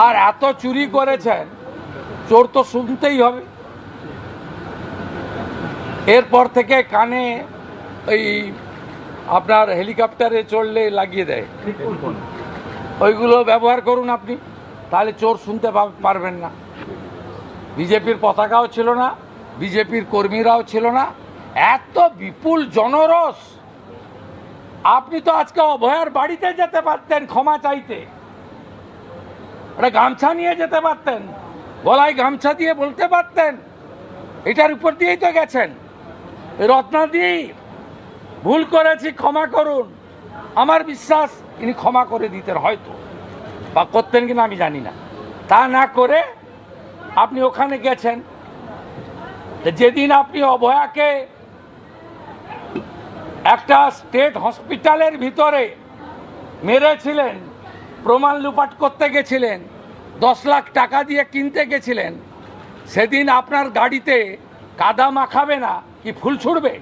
আর এত চুরি করেছেন, চোর তো শুনতেই হবে। এরপর থেকে কানে ওই আপনার হেলিকপ্টারে চড়লে লাগিয়ে দেয়, ওইগুলো ব্যবহার করুন আপনি, তাহলে চোর শুনতে পারবেন না। বিজেপির পতাকাও ছিল না, বিজেপির কর্মীরাও ছিল না, এত বিপুল জনরস। আপনি তো আজকে অভয়ার বাড়িতে যেতে পারতেন ক্ষমা চাইতে, একটা গামছা নিয়ে যেতে পারতেন, গলায় গামছা দিয়ে বলতে পারতেন। এটার উপর দিয়েই তো গেছেন। রত্নাদি, ভুল করেছি, ক্ষমা করুন। আমার বিশ্বাস ইনি ক্ষমা করে দিতেন হয়তো, বা করতেন কিনা আমি জানি না। তা না করে আপনি ওখানে গেছেন। যেদিন আপনি অভয়াকে একটা স্টেট হসপিটালের ভিতরে মেরেছিলেন, প্রমাণ লুপাট করতে গেছিলেন, 10 লাখ টাকা দিয়ে কিনতে গেছিলেন, সেদিন আপনার গাড়িতে কাদা মাখাবে না কি ফুল ছুড়বে?